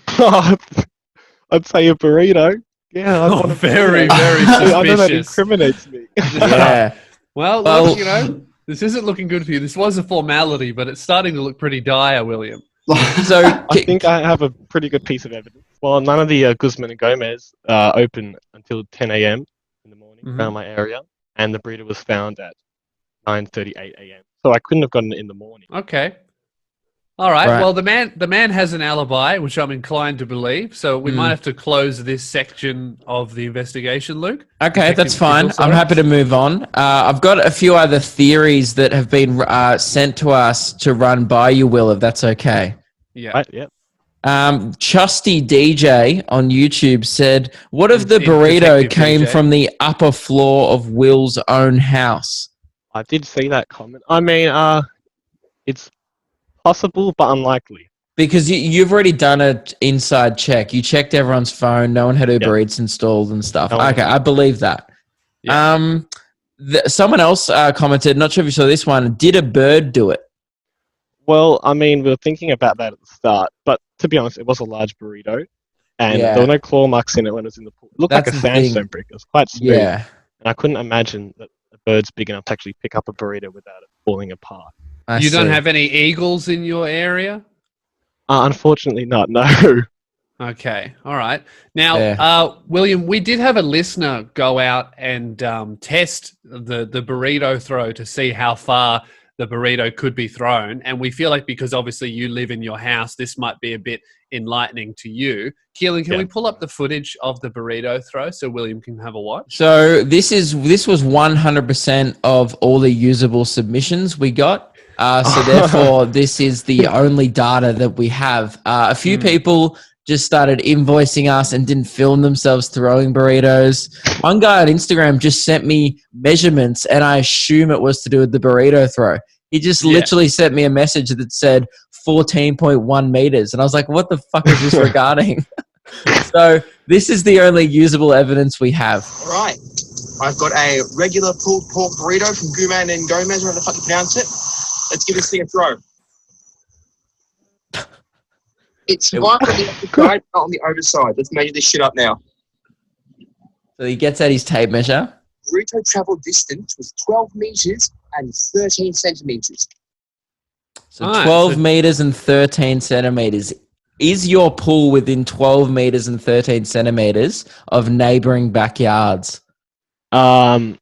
I'd say a burrito. Yeah, very I know that suspicious. incriminates me. Yeah. Well, look, this isn't looking good for you. This was a formality, but it's starting to look pretty dire, William. So I think I have a pretty good piece of evidence. Well, none of the Guzman and Gomez open until 10 a.m. in the morning around my area, and the burrito was found at 9:38 a.m. So I couldn't have gotten it in the morning. Okay. All right. Well, the man has an alibi, which I'm inclined to believe. So we might have to close this section of the investigation, Luke. Okay, that's fine. I'm happy to move on. I've got a few other theories that have been sent to us to run by you, Will, if that's okay. Yeah. Right, yeah. Chusty DJ on YouTube said, what if the burrito came from the upper floor of Will's own house? I did see that comment. I mean, it's possible, but unlikely. Because you've already done an inside check. You checked everyone's phone. No one had Uber Eats installed and stuff. Okay, I believe that. Yep. Someone else commented, not sure if you saw this one, did a bird do it? Well, I mean, we were thinking about that at the start, but to be honest, it was a large burrito, and there were no claw marks in it when it was in the pool. It looked like a sandstone brick. It was quite smooth. Yeah. And I couldn't imagine that a bird's big enough to actually pick up a burrito without it falling apart. You don't have any eagles in your area? Unfortunately not, no. Okay, all right. Now, William, we did have a listener go out and test the burrito throw to see how far the burrito could be thrown. And we feel like because obviously you live in your house, this might be a bit enlightening to you. Keelan, can we pull up the footage of the burrito throw so William can have a watch? So this was 100% of all the usable submissions we got. So therefore, this is the only data that we have. A few people just started invoicing us and didn't film themselves throwing burritos. One guy on Instagram just sent me measurements, and I assume it was to do with the burrito throw. He just literally sent me a message that said 14.1 meters. And I was like, what the fuck is this regarding? So this is the only usable evidence we have. All right. I've got a regular pulled pork burrito from Guzman and Gomez, whatever the fuck you pronounce it. Let's give this thing a throw. It's right on the outside, not on the overside. Let's measure this shit up now. So he gets out his tape measure. Burrito travel distance was 12 meters and 13 centimeters. So 12 meters and 13 centimeters. Is your pool within 12 meters and 13 centimeters of neighboring backyards? Only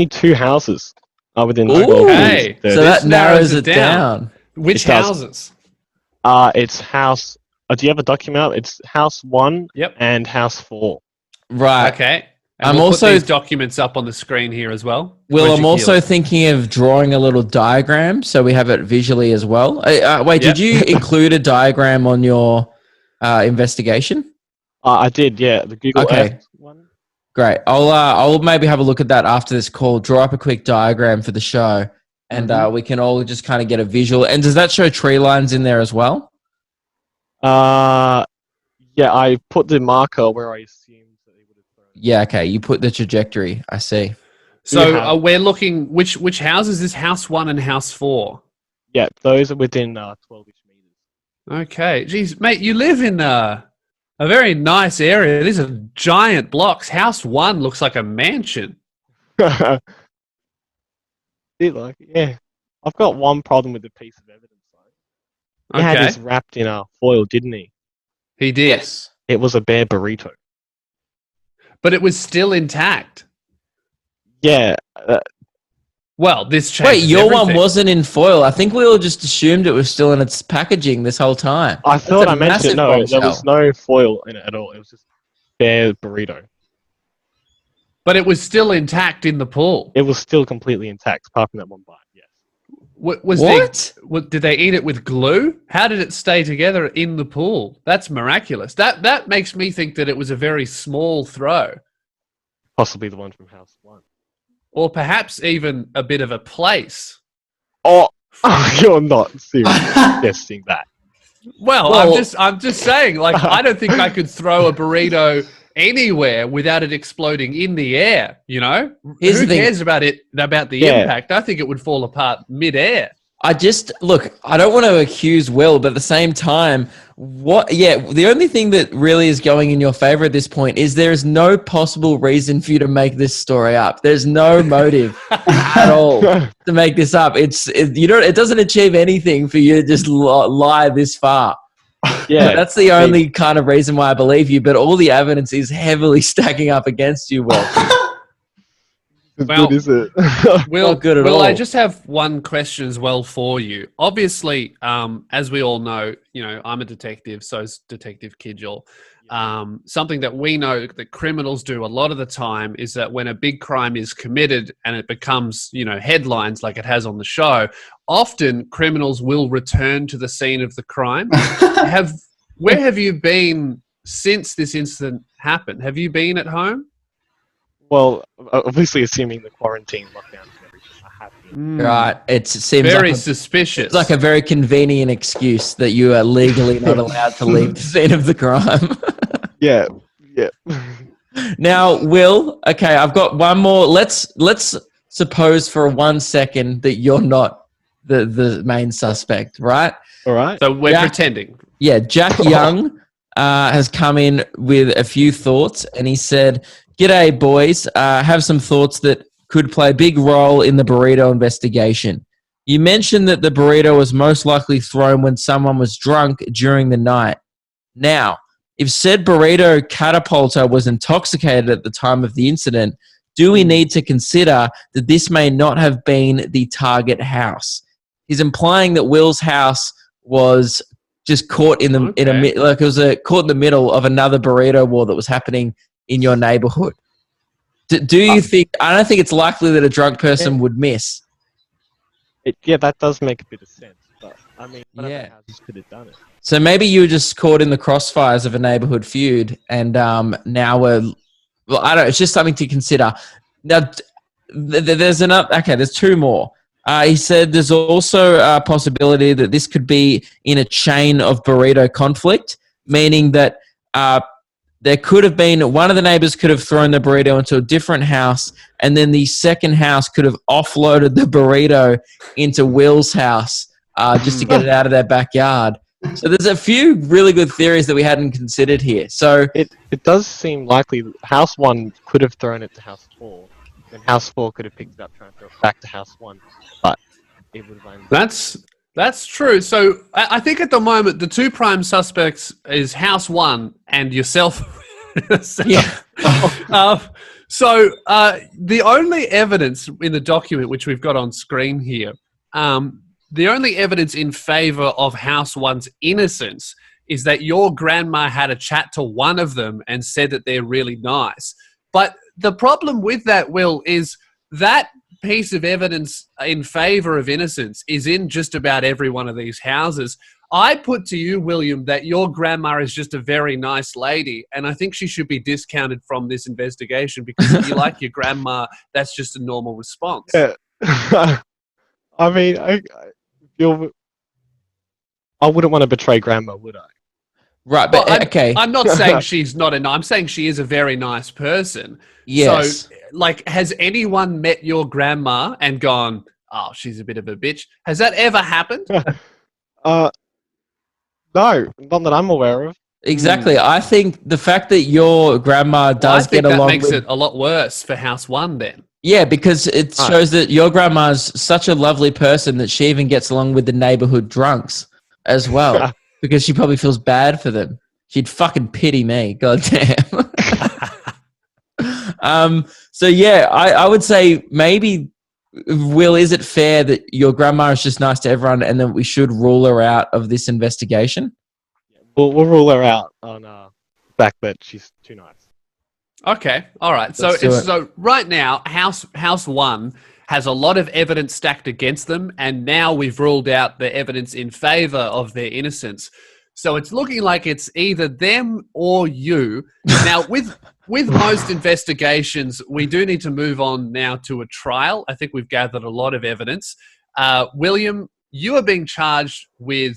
2 houses are within 12 meters. So that narrows it down. Which houses? It's house... do you have a document? It's house 1 and house 4. Right. Okay. And we'll put these documents up on the screen here as well. Will, I'm also thinking of drawing a little diagram so we have it visually as well. Wait, did you include a diagram on your investigation? I did, yeah. The Google Earth one. Great. I'll maybe have a look at that after this call. Draw up a quick diagram for the show, and we can all just kind of get a visual. And does that show tree lines in there as well? Yeah, I put the marker where I assumed that they would have thrown. Yeah, okay. You put the trajectory. I see. So we're looking. Which houses is house 1 and house 4? Yeah, those are within 12-ish meters. Okay, geez, mate, you live in a very nice area. These are giant blocks. House 1 looks like a mansion. Yeah, I've got one problem with the piece of evidence. He had this wrapped in foil, didn't he? He did. Yes. It was a bare burrito. But it was still intact. Yeah. Well, this changes Wait, your everything. one wasn't in foil. I think we all just assumed it was still in its packaging this whole time. I thought I mentioned no. There was no foil in it at all. It was just bare burrito. But it was still intact in the pool. It was still completely intact, apart from that one bite. Yes. Did they eat it with glue? How did it stay together in the pool? That's miraculous. That makes me think that it was a very small throw. Possibly the one from House 1. Or perhaps even a bit of a place. Oh, you're not seriously suggesting that. Well, I'm just saying, like, I don't think I could throw a burrito anywhere without it exploding in the air, you know? Who cares about the impact? I think it would fall apart mid-air. I don't want to accuse Will, but at the same time, the only thing that really is going in your favor at this point is there is no possible reason for you to make this story up. There's no motive at all to make this up. It doesn't achieve anything for you to just lie this far. Yeah, that's the only kind of reason why I believe you, but all the evidence is heavily stacking up against you, Will. Well, good, is it? Not good at all. I just have one question as well for you. Obviously, as we all know, I'm a detective, so is Detective Kidgel. Something that we know that criminals do a lot of the time is that when a big crime is committed and it becomes, headlines like it has on the show, often criminals will return to the scene of the crime. Where have you been since this incident happened? Have you been at home? Well, obviously, assuming the quarantine lockdowns and everything are happening. Right. It seems very suspicious. It's like a very convenient excuse that you are legally not allowed to leave the scene of the crime. Yeah. Now, Will, okay, I've got one more. Let's suppose for 1 second that you're not the main suspect, right? All right. So we're pretending. Yeah, Jack Young has come in with a few thoughts, and he said, "G'day, boys. Have some thoughts that could play a big role in the burrito investigation. You mentioned that the burrito was most likely thrown when someone was drunk during the night. Now, if said burrito catapulter was intoxicated at the time of the incident, do we need to consider that this may not have been the target house?" He's implying that Will's house was just caught caught in the middle of another burrito war that was happening in your neighborhood. Do you think? I don't think it's likely that a drunk person would miss. That does make a bit of sense. But I mean, whatever houses could have done it. So maybe you were just caught in the crossfires of a neighborhood feud, and now it's just something to consider. Now, there's two more. He said there's also a possibility that this could be in a chain of burrito conflict, meaning that there could have been one of the neighbors could have thrown the burrito into a different house, and then the second house could have offloaded the burrito into Will's house just to get it out of their backyard. So there's a few really good theories that we hadn't considered here. So it does seem likely House 1 could have thrown it to House 4, and House 4 could have picked it up, trying to throw it back to House 1, but it would have only... That's true. So I think at the moment the two prime suspects is House 1 and yourself. So the only evidence in the document which we've got on screen here, the only evidence in favor of House 1's innocence is that your grandma had a chat to one of them and said that they're really nice. But the problem with that, Will, is that piece of evidence in favor of innocence is in just about every one of these houses. I put to you, William, that your grandma is just a very nice lady, and I think she should be discounted from this investigation because if you like your grandma, that's just a normal response. Yeah. I mean, I wouldn't want to betray grandma, would I? Right, but okay. I'm not saying she's not I'm saying she is a very nice person. Yes. So, has anyone met your grandma and gone, "Oh, she's a bit of a bitch"? Has that ever happened? No, not that I'm aware of. Exactly. I think the fact that your grandma does get along that makes it a lot worse for House 1 then. Yeah, because it shows that your grandma's such a lovely person that she even gets along with the neighborhood drunks as well. Because she probably feels bad for them. She'd fucking pity me. Goddamn. So yeah, I would say maybe, Will, is it fair that your grandma is just nice to everyone and that we should rule her out of this investigation? We'll rule her out on the fact that she's too nice. Okay, all right. So right now, House 1 has a lot of evidence stacked against them, and now we've ruled out the evidence in favor of their innocence. So it's looking like it's either them or you. Now, with most investigations, we do need to move on now to a trial. I think we've gathered a lot of evidence. William, you are being charged with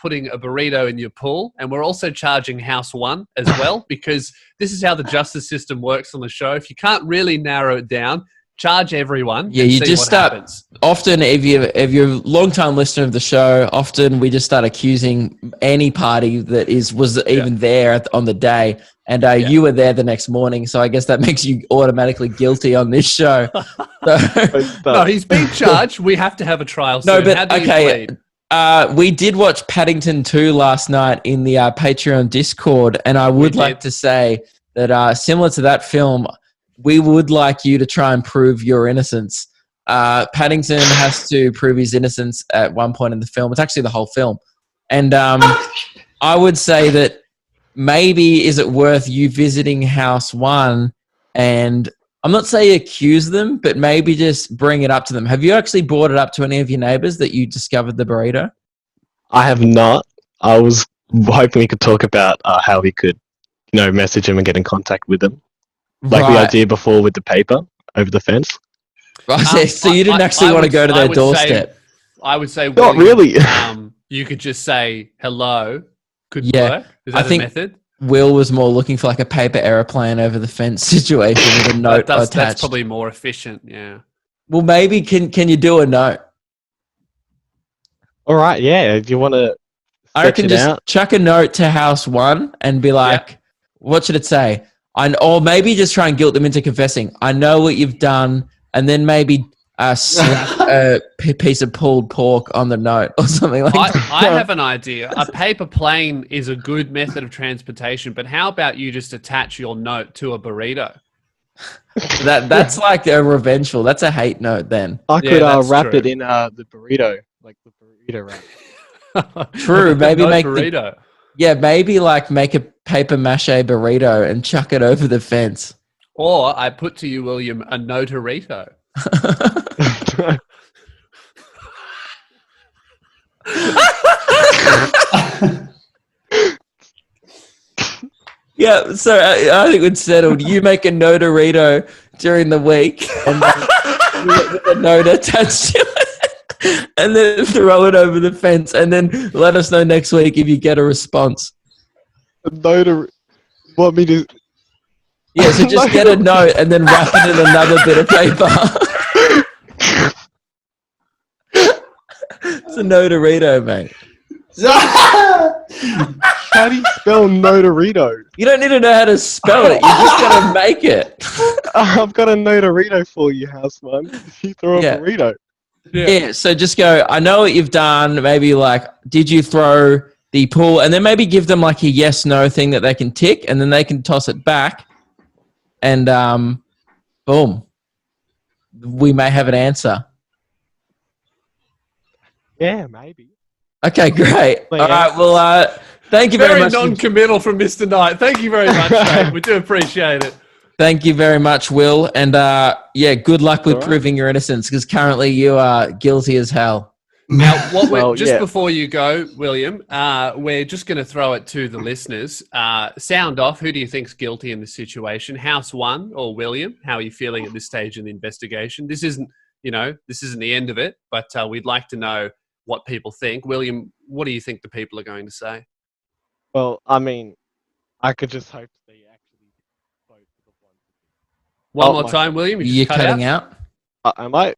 putting a burrito in your pool, and we're also charging House 1 as well, because this is how the justice system works on the show. If you can't really narrow it down, Charge everyone. Yeah, and you see just what start. happens. Often, if you're a long-time listener of the show, often we just start accusing any party that was even there on the day, and you were there the next morning. So I guess that makes you automatically guilty on this show. No, he's been charged. We have to have a trial soon. No, but How do you okay. plead? We did watch Paddington 2 last night in the Patreon Discord, and I would like to say that similar to that film, we would like you to try and prove your innocence. Paddington has to prove his innocence at one point in the film. It's actually the whole film. And I would say that maybe is it worth you visiting House 1 and I'm not saying accuse them, but maybe just bring it up to them. Have you actually brought it up to any of your neighbors that you discovered the burrito? I have not. I was hoping we could talk about how we could, message him and get in contact with them. Like the idea before with the paper over the fence. So you didn't actually want to go to their doorstep? I would say, not really. You could just say hello. Could work. Is that a method? Will was more looking for like a paper airplane over the fence situation with a note attached. That's probably more efficient. Yeah. Well, maybe can you do a note? All right. Yeah. If you want to, I reckon just chuck a note to House 1 and be like, what should it say? Or maybe just try and guilt them into confessing. I know what you've done, and then maybe slap a piece of pulled pork on the note or something like that. I have an idea. A paper plane is a good method of transportation, but how about you just attach your note to a burrito? That's like a revengeful. That's a hate note then. I could wrap it in the burrito, like the burrito wrap. True. Maybe make burrito. Maybe like make a paper mache burrito and chuck it over the fence. Or I put to you, William, a notarito. Yeah, so I think it's settled. You make a notarito during the week and then with a note attached to it, and then throw it over the fence, and then let us know next week if you get a response. Want me to? Yeah, so just get a note and then wrap it in another bit of paper. It's a notarito, mate. How do you spell notarito? You don't need to know how to spell it. You just got to make it. I've got a notarito for you, House 1. You throw a burrito. Yeah, so just go, I know what you've done. Maybe like, did you throw the pool? And then maybe give them like a yes-no thing that they can tick, and then they can toss it back. And boom. We may have an answer. Yeah, maybe. Okay, great. All right, well, thank you very much. Very non-committal from Mr. Knight. Thank you very much, mate. We do appreciate it. Thank you very much, Will. And good luck with proving your innocence, because currently you are guilty as hell. Now, before you go, William, we're just going to throw it to the listeners. Sound off. Who do you think's guilty in this situation? House 1 or William? How are you feeling at this stage in the investigation? This isn't the end of it, but we'd like to know what people think. William, what do you think the people are going to say? Well, I mean, I could just hope they actually vote for the one. One more time, William. You're cutting out? Am I? Is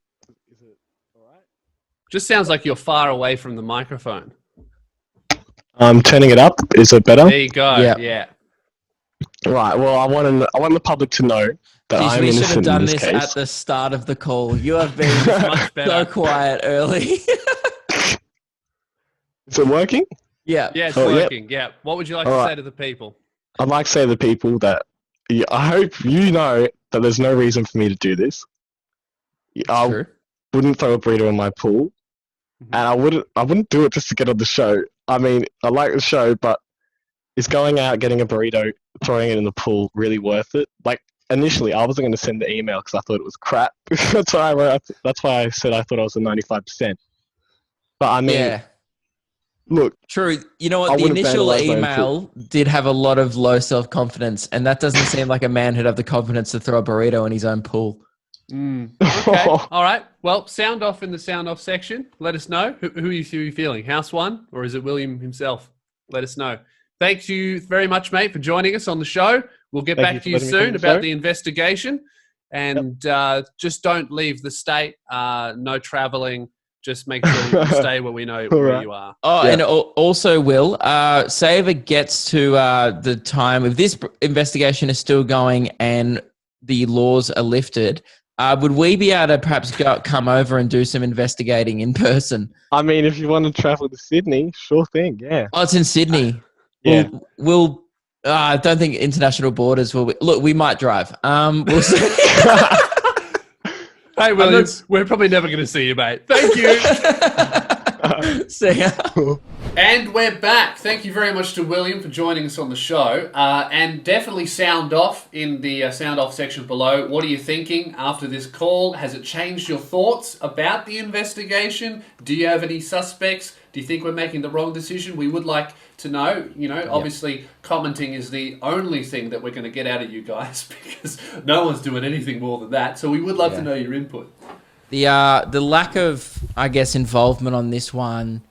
it all right? Just sounds like you're far away from the microphone. I'm turning it up. Is it better? There you go. Yeah. Right. Well, I want the public to know that I'm we should have innocent done in this this case. at the start of the call. You have been Much better. so quiet early. Is it working? Yeah. Yeah, it's working. Yeah. What would you like to say to the people? I'd like to say to the people that I hope you know that there's no reason for me to do this. I wouldn't throw a burrito in my pool, and I wouldn't do it just to get on the show. I mean, I like the show, but is going out, getting a burrito, throwing it in the pool really worth it? Like, initially, I wasn't going to send the email because I thought it was crap. That's why I said I thought I was at 95%. But I mean, look. True. You know what? The initial email did have a lot of low self-confidence, and that doesn't seem like a man who'd have the confidence to throw a burrito in his own pool. Okay. All right. Well, sound off in the sound off section. Let us know. Who are you feeling? House 1, or is it William himself? Let us know. Thank you very much, mate, for joining us on the show. We'll get back to you soon about the investigation. and just don't leave the state. No traveling. Just make sure you stay where we know where you are. Oh, and also, Will, say if it gets to the time, if this investigation is still going and the laws are lifted, would we be able to perhaps come over and do some investigating in person? I mean, if you want to travel to Sydney, sure thing, yeah. Oh, it's in Sydney. Yeah. I don't think international borders will be. Look, we might drive. We'll see. Hey, William, we're probably never going to see you, mate. Thank you. See ya. And we're back. Thank you very much to William for joining us on the show. And definitely sound off in the sound off section below. What are you thinking after this call? Has it changed your thoughts about the investigation? Do you have any suspects? Do you think we're making the wrong decision? We would like to know. Obviously commenting is the only thing that we're going to get out of you guys because no one's doing anything more than that. So we would love to know your input. The lack of, I guess, involvement on this one,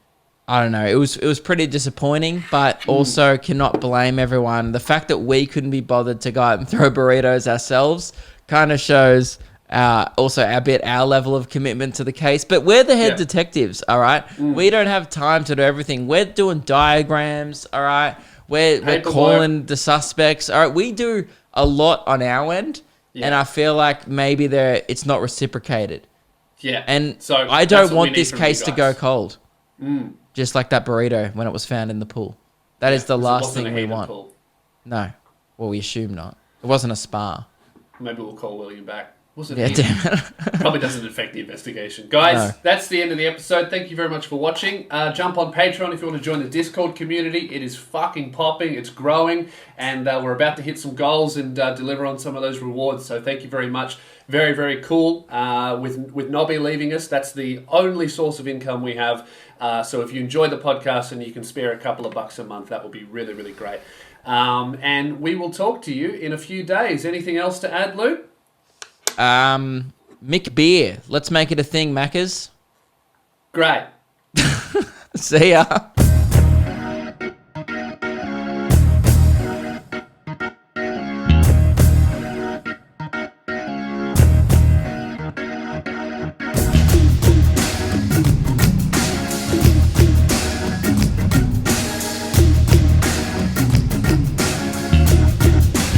I don't know. It was pretty disappointing, but also cannot blame everyone. The fact that we couldn't be bothered to go out and throw burritos ourselves kind of shows also our level of commitment to the case. But we're the head detectives, all right? We don't have time to do everything. We're doing diagrams, all right? We're calling the suspects, all right? We do a lot on our end, and I feel like maybe it's not reciprocated. Yeah. And so I don't want this case to go cold. Just like that burrito when it was found in the pool. That is the last thing we want. Pool. No. Well, we assume not. It wasn't a spa. Maybe we'll call William back. Damn it. Probably doesn't affect the investigation. Guys, that's the end of the episode. Thank you very much for watching. Jump on Patreon if you want to join the Discord community. It is fucking popping. It's growing. And we're about to hit some goals and deliver on some of those rewards. So thank you very much. Very, very cool. With Nobby leaving us, that's the only source of income we have. So if you enjoy the podcast and you can spare a couple of bucks a month, that would be really, really great. And we will talk to you in a few days. Anything else to add, Luke? Mick Beer. Let's make it a thing, Maccas. Great. See ya.